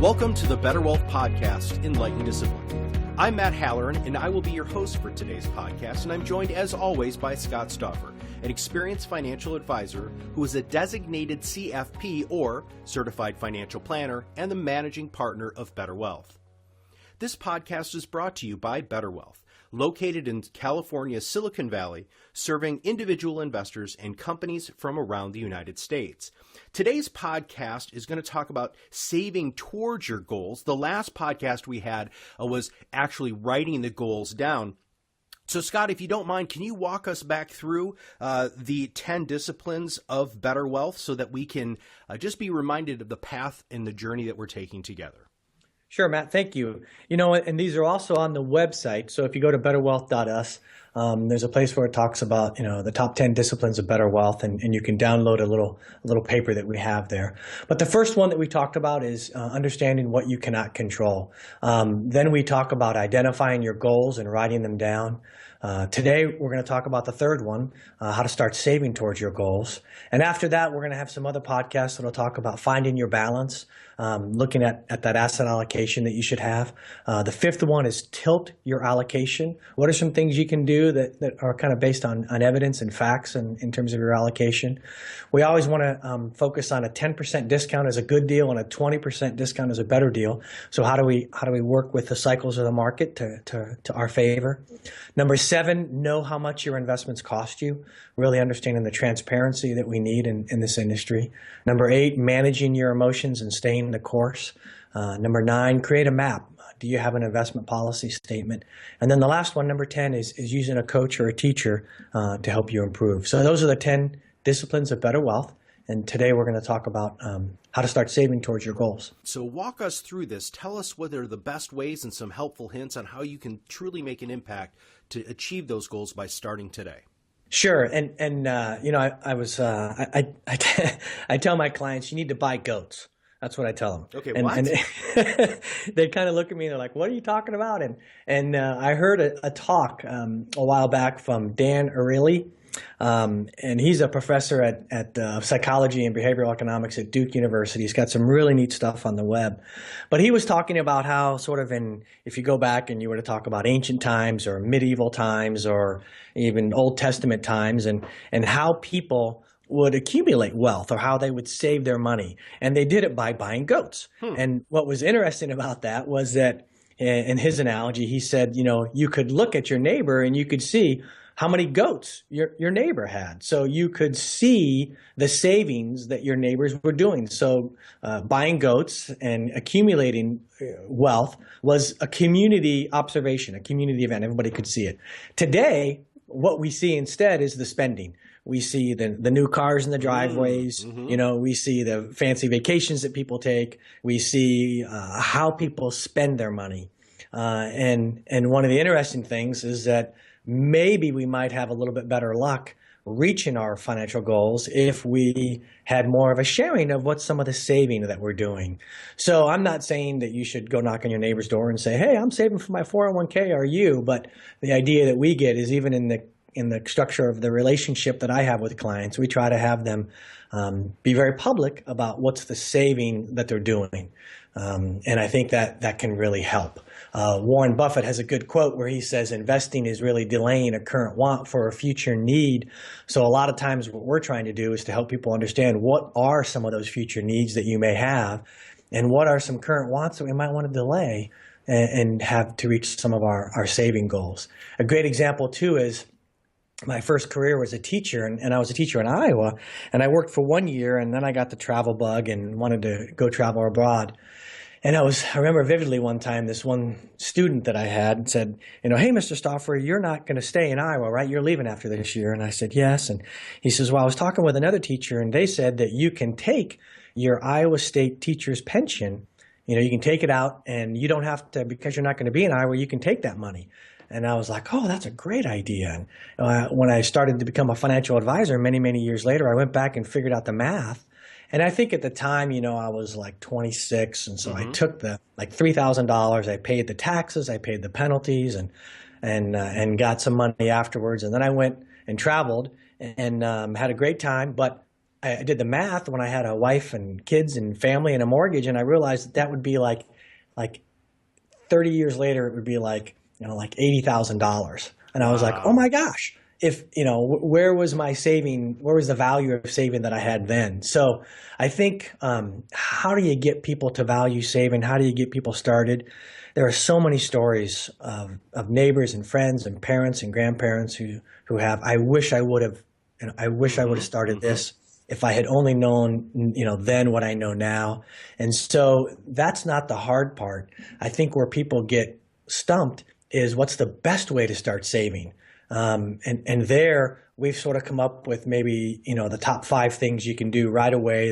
Welcome to the Better Wealth Podcast, Enlightened Discipline. I'm Matt Halloran, and I will be your host for today's podcast, and I'm joined, as always, by Scott Stauffer, an experienced financial advisor who is a designated CFP, or Certified Financial Planner, and the managing partner of Better Wealth. This podcast is brought to you by Better Wealth, located in California's Silicon Valley, serving individual investors and companies from around the United States. Today's podcast is going to talk about saving towards your goals. The last podcast we had was actually writing the goals down. So, Scott, if you don't mind, can you walk us back through the 10 disciplines of Better Wealth so that we can just be reminded of the path and the journey that we're taking together? Sure, Matt. Thank you. You know, and these are also on the website. So if you go to betterwealth.us, there's a place where it talks about, the top 10 disciplines of better wealth, and you can download a little paper that we have there. But the first one that we talked about is understanding what you cannot control. Then we talk about identifying your goals and writing them down. Today, we're going to talk about the third one, how to start saving towards your goals. And after that, we're going to have some other podcasts that will talk about finding your balance, looking at that asset allocation that you should have. The fifth one is tilt your allocation. What are some things you can do that are kind of based on evidence and facts in terms of your allocation? We always want to focus on a 10% discount as a good deal and a 20% discount as a better deal. So how do we work with the cycles of the market to our favor? Number 7, know how much your investments cost you, really understanding the transparency that we need in this industry. Number 8, managing your emotions and staying the course. Number 9, create a map. Do you have an investment policy statement? And then the last one, number 10, is using a coach or a teacher to help you improve. So those are the 10 disciplines of better wealth. And today we're going to talk about how to start saving towards your goals. So walk us through this. Tell us what are the best ways and some helpful hints on how you can truly make an impact to achieve those goals by starting today. Sure. And I tell my clients, you need to buy goats. That's what I tell them. Okay, what? And they kind of look at me and they're like, what are you talking about? And I heard a talk a while back from Dan Ariely. And he's a professor at psychology and behavioral economics at Duke University. He's got some really neat stuff on the web. But he was talking about how if you go back and you were to talk about ancient times or medieval times or even Old Testament times and how people would accumulate wealth or how they would save their money. And they did it by buying goats. And what was interesting about that was that in his analogy, he said, you could look at your neighbor and you could see how many goats your neighbor had. So you could see the savings that your neighbors were doing. So buying goats and accumulating wealth was a community observation, a community event. Everybody could see it. Today, what we see instead is the spending. We see the new cars in the driveways. Mm-hmm. We see the fancy vacations that people take. We see how people spend their money. And one of the interesting things is that maybe we might have a little bit better luck reaching our financial goals if we had more of a sharing of what some of the saving that we're doing. So I'm not saying that you should go knock on your neighbor's door and say, hey, I'm saving for my 401k, are you? But the idea that we get is even in the structure of the relationship that I have with clients, we try to have them be very public about what's the saving that they're doing. And I think that can really help. Warren Buffett has a good quote where he says, investing is really delaying a current want for a future need. So a lot of times what we're trying to do is to help people understand what are some of those future needs that you may have and what are some current wants that we might want to delay and have to reach some of our saving goals. A great example, too, is my first career was a teacher, and I was a teacher in Iowa, and I worked for 1 year, and then I got the travel bug and wanted to go travel abroad. And I remember vividly one time, this one student that I had said, hey, Mr. Stauffer, you're not going to stay in Iowa, right? You're leaving after this year. And I said, yes. And he says, well, I was talking with another teacher, and they said that you can take your Iowa State teacher's pension. You can take it out, and you don't have to, because you're not going to be in Iowa, you can take that money. And I was like, oh, that's a great idea. And when I started to become a financial advisor many, many years later, I went back and figured out the math. And I think at the time, I was like 26. And so I took the $3,000. I paid the taxes. I paid the penalties and got some money afterwards. And then I went and traveled and had a great time. But I did the math when I had a wife and kids and family and a mortgage, and I realized that would be like 30 years later, it would be like, like $80,000. And I was like, oh Wow. my gosh, if, where was my saving? Where was the value of saving that I had then? So I think, how do you get people to value saving? How do you get people started? There are so many stories of neighbors and friends and parents and grandparents who have, I wish I would have, I wish I would have Hmm. started Hmm. this if I had only known, then what I know now. And so that's not the hard part. I think where people get stumped is what's the best way to start saving. And there we've sort of come up with maybe, the top 5 things you can do right away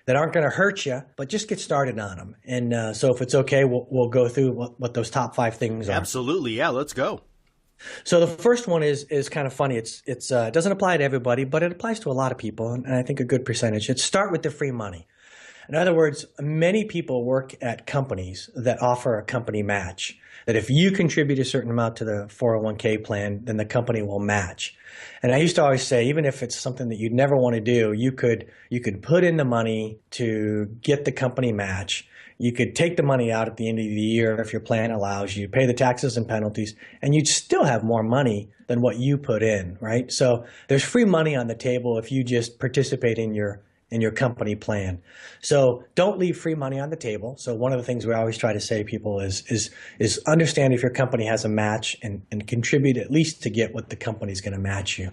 that aren't going to hurt you, but just get started on them. And so if it's okay, we'll go through what those top 5 things are. Absolutely. Yeah, let's go. So the first one is kind of funny. It doesn't apply to everybody, but it applies to a lot of people, and I think a good percentage. It's start with the free money. In other words, many people work at companies that offer a company match. That if you contribute a certain amount to the 401k plan, then the company will match. And I used to always say, even if it's something that you'd never want to do, you could put in the money to get the company match. You could take the money out at the end of the year if your plan allows you, pay the taxes and penalties, and you'd still have more money than what you put in, right? So there's free money on the table if you just participate in your company plan. So don't leave free money on the table. So one of the things we always try to say to people is understand if your company has a match and contribute at least to get what the company's going to match you.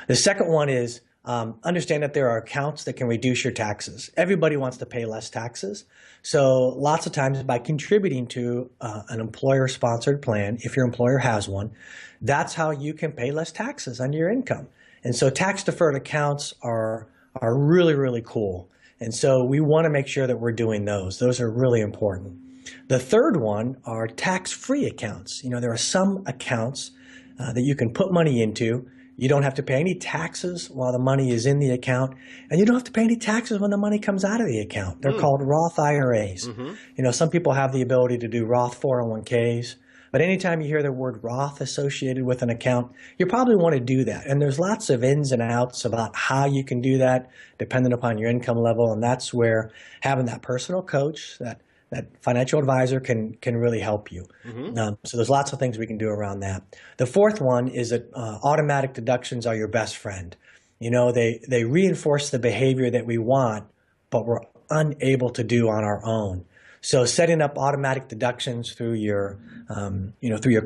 The second one is understand that there are accounts that can reduce your taxes. Everybody wants to pay less taxes. So lots of times by contributing to an employer-sponsored plan, if your employer has one, that's how you can pay less taxes on your income. And so tax-deferred accounts are really, really cool. And so we want to make sure that we're doing those. Those are really important. The third one are tax-free accounts. There are some accounts that you can put money into. You don't have to pay any taxes while the money is in the account, and you don't have to pay any taxes when the money comes out of the account. They're called Roth IRAs. Some people have the ability to do Roth 401ks, but anytime you hear the word Roth associated with an account, you probably want to do that. And there's lots of ins and outs about how you can do that depending upon your income level, and that's where having that personal coach, that financial advisor can really help you. So there's lots of things we can do around that. The fourth one is that automatic deductions are your best friend. They reinforce the behavior that we want, but we're unable to do on our own. So setting up automatic deductions through your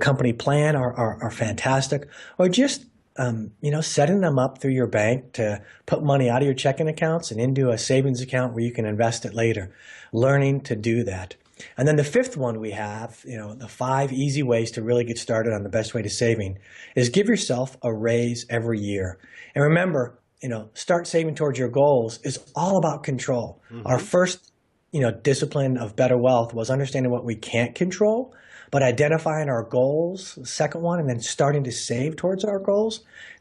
company plan are fantastic, or just setting them up through your bank to put money out of your checking accounts and into a savings account where you can invest it later. Learning to do that. And then the fifth one we have, the 5 easy ways to really get started on the best way to saving is give yourself a raise every year. And remember, start saving towards your goals is all about control. Our first, discipline of better wealth was understanding what we can't control, but identifying our goals, the second one, and then starting to save towards our goals.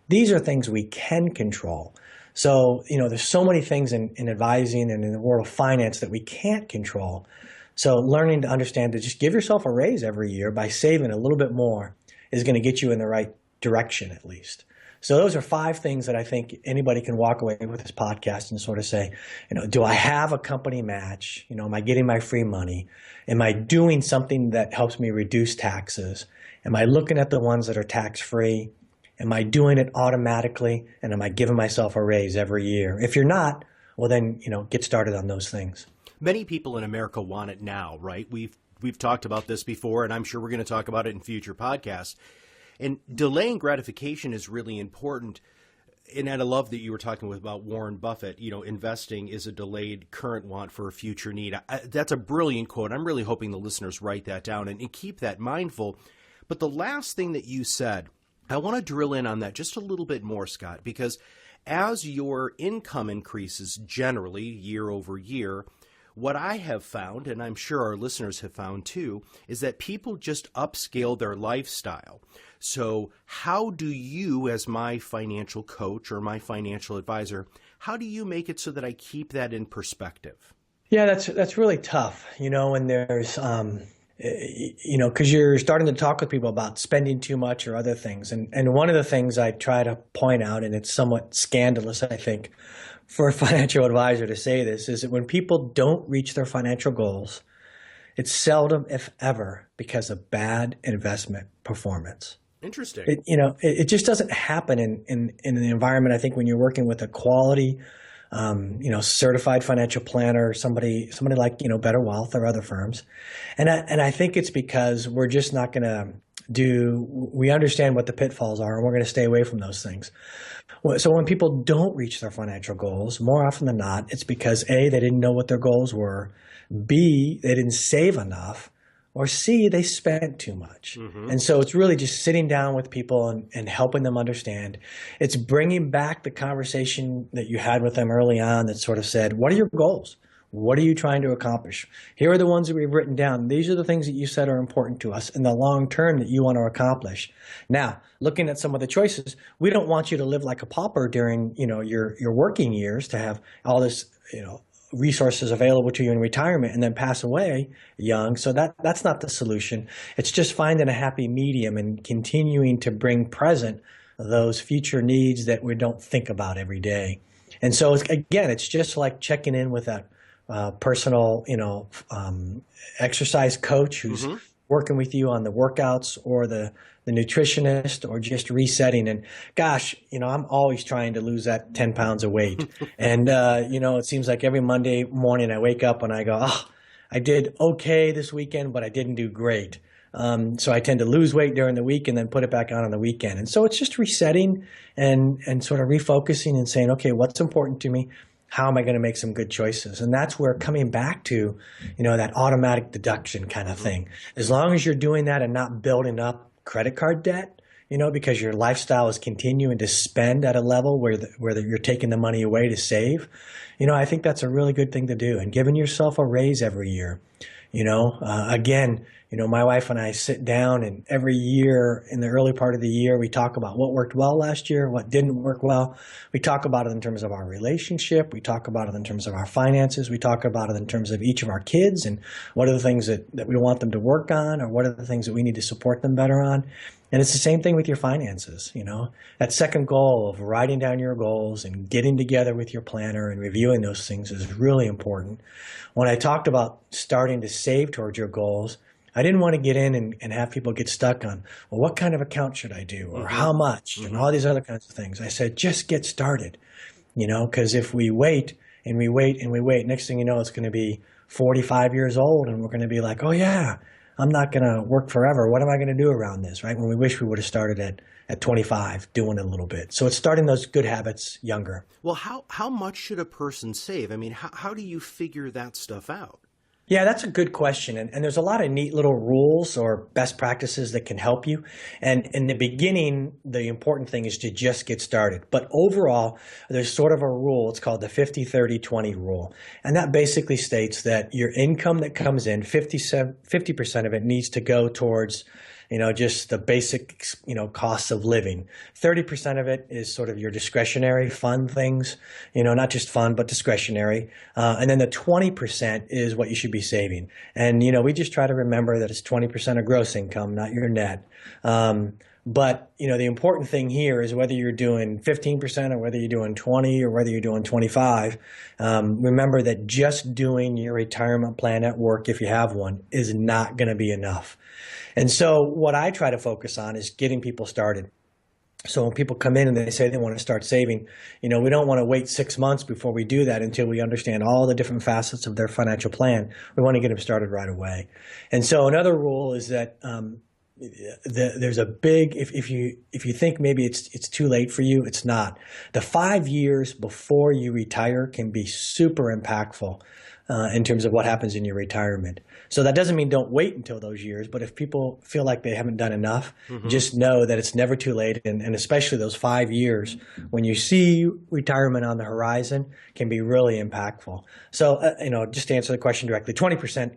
These are things we can control. So, there's so many things in advising and in the world of finance that we can't control. So learning to understand to just give yourself a raise every year by saving a little bit more is going to get you in the right direction at least. So those are 5 things that I think anybody can walk away with this podcast and sort of say, do I have a company match? Am I getting my free money? Am I doing something that helps me reduce taxes? Am I looking at the ones that are tax-free? Am I doing it automatically? And am I giving myself a raise every year? If you're not, well then, get started on those things. Many people in America want it now, right? We've talked about this before, and I'm sure we're going to talk about it in future podcasts. And delaying gratification is really important. And I love that you were talking about Warren Buffett. Investing is a delayed current want for a future need. That's a brilliant quote. I'm really hoping the listeners write that down and keep that mindful. But the last thing that you said, I want to drill in on that just a little bit more, Scott, because as your income increases generally year over year, what I have found, and I'm sure our listeners have found too, is that people just upscale their lifestyle. So how do you, as my financial coach or my financial advisor, how do you make it so that I keep that in perspective? Yeah, that's really tough. When there's because you're starting to talk with people about spending too much or other things. And one of the things I try to point out, and it's somewhat scandalous, I think, for a financial advisor to say this, is that when people don't reach their financial goals, it's seldom, if ever, because of bad investment performance. Interesting. It just doesn't happen in an environment, I think, when you're working with a quality, certified financial planner, somebody like, Better Wealth or other firms. And I think it's because we're just not going to we understand what the pitfalls are, and we're going to stay away from those things. So when people don't reach their financial goals, more often than not, it's because A, they didn't know what their goals were, B, they didn't save enough, or C, they spent too much. Mm-hmm. And so it's really just sitting down with people and helping them understand. It's bringing back the conversation that you had with them early on that sort of said, what are your goals? What are you trying to accomplish? Here are the ones that we've written down. These are the things that you said are important to us in the long term that you want to accomplish. Now, looking at some of the choices, we don't want you to live like a pauper during, your working years, to have all this, resources available to you in retirement and then pass away young. So that's not the solution. It's just finding a happy medium and continuing to bring present those future needs that we don't think about every day. And so it's just like checking in with that personal, exercise coach who's mm-hmm. working with you on the workouts, or the nutritionist, or just resetting. And gosh, I'm always trying to lose that 10 pounds of weight. And, it seems like every Monday morning I wake up and I go, I did okay this weekend, but I didn't do great. So I tend to lose weight during the week and then put it back on the weekend. And so it's just resetting and sort of refocusing and saying, okay, what's important to me? How am I going to make some good choices? And that's where coming back to, that automatic deduction kind of thing. As long as you're doing that and not building up credit card debt, because your lifestyle is continuing to spend at a level where you're taking the money away to save, I think that's a really good thing to do. And giving yourself a raise every year. My wife and I sit down, and every year in the early part of the year, we talk about what worked well last year, what didn't work well. We talk about it in terms of our relationship. We talk about it in terms of our finances. We talk about it in terms of each of our kids and what are the things that we want them to work on, or what are the things that we need to support them better on. And it's the same thing with your finances. That second goal of writing down your goals and getting together with your planner and reviewing those things is really important. When I talked about starting to save towards your goals, I didn't want to get in and have people get stuck on, well, what kind of account should I do, or mm-hmm. how much, mm-hmm. and all these other kinds of things. I said, just get started, because if we wait and we wait and we wait, next thing you know, it's going to be 45 years old, and we're going to be like, oh yeah, I'm not going to work forever. What am I going to do around this, right? When we wish we would have started at 25, doing it a little bit. So it's starting those good habits younger. Well, how much should a person save? I mean, how do you figure that stuff out? Yeah, that's a good question. And there's a lot of neat little rules or best practices that can help you. And in the beginning, the important thing is to just get started. But overall, there's sort of a rule. It's called the 50-30-20 rule. And that basically states that your income that comes in, 50% of it needs to go towards just the basic, costs of living. 30% of it is sort of your discretionary fun things, not just fun, but discretionary. And then the 20% is what you should be saving. And, we just try to remember that it's 20% of gross income, not your net. But, the important thing here is whether you're doing 15% or whether you're doing 20 or whether you're doing 25, remember that just doing your retirement plan at work, if you have one, is not going to be enough. And so what I try to focus on is getting people started. So when people come in and they say they want to start saving, we don't want to wait 6 months before we do that until we understand all the different facets of their financial plan. We want to get them started right away. And so another rule is that there's a big, if you think maybe it's too late for you, it's not. The 5 years before you retire can be super impactful in terms of what happens in your retirement. So that doesn't mean don't wait until those years, but if people feel like they haven't done enough, mm-hmm. just know that it's never too late. And especially those 5 years when you see retirement on the horizon can be really impactful. So, just to answer the question directly, 20%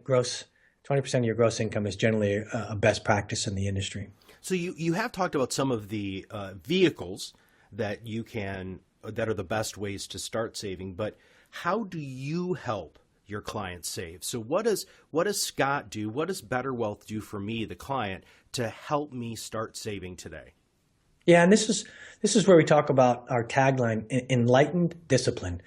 of your gross income is generally a best practice in the industry. So you have talked about some of the vehicles that that are the best ways to start saving, but how do you help your clients save. So what does Scott do? What does Better Wealth do for me, the client, to help me start saving today? Yeah, and this is where we talk about our tagline, enlightened discipline.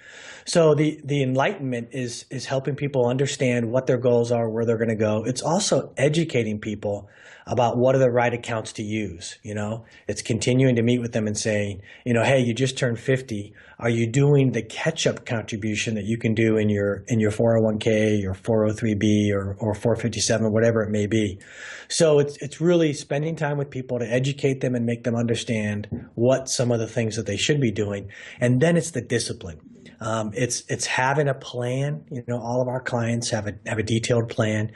So the enlightenment is helping people understand what their goals are, where they're going to go. It's also educating people about what are the right accounts to use. It's continuing to meet with them and saying, hey, you just turned 50. Are you doing the catch-up contribution that you can do in your 401k, your 403b, or 457, whatever it may be? So it's really spending time with people to educate them and make them understand what some of the things that they should be doing. And then it's the discipline. It's having a plan. All of our clients have a detailed plan.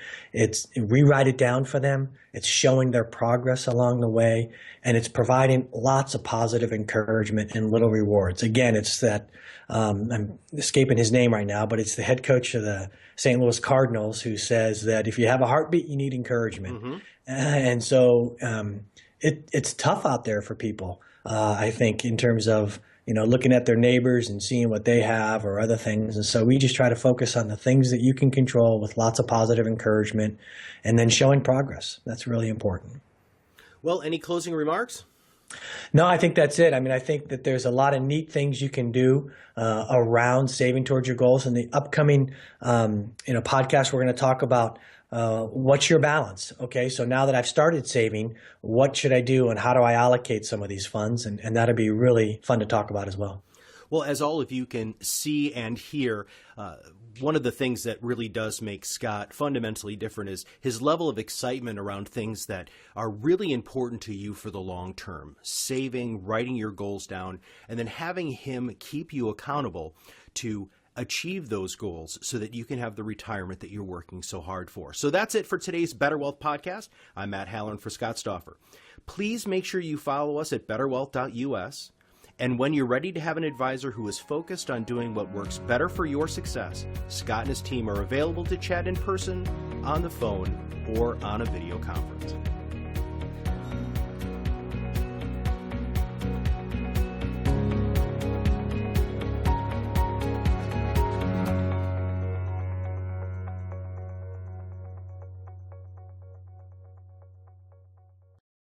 We write it down for them. It's showing their progress along the way, and it's providing lots of positive encouragement and little rewards. Again, it's that I'm escaping his name right now, but it's the head coach of the St. Louis Cardinals who says that if you have a heartbeat, you need encouragement. Mm-hmm. And so it's tough out there for people, I think, in terms of looking at their neighbors and seeing what they have or other things. And so we just try to focus on the things that you can control with lots of positive encouragement and then showing progress. That's really important. Well, any closing remarks? No, I think that's it. I mean, I think that there's a lot of neat things you can do around saving towards your goals. In the upcoming podcast, we're going to talk about what's your balance? Okay, so now that I've started saving, what should I do and how do I allocate some of these funds? And that'll be really fun to talk about as well. Well, as all of you can see and hear, one of the things that really does make Scott fundamentally different is his level of excitement around things that are really important to you for the long term. Saving, writing your goals down, and then having him keep you accountable to achieve those goals so that you can have the retirement that you're working so hard for. So that's it for today's Better Wealth podcast. I'm Matt Halloran for Scott Stauffer. Please make sure you follow us at betterwealth.us. And when you're ready to have an advisor who is focused on doing what works better for your success, Scott and his team are available to chat in person, on the phone, or on a video conference.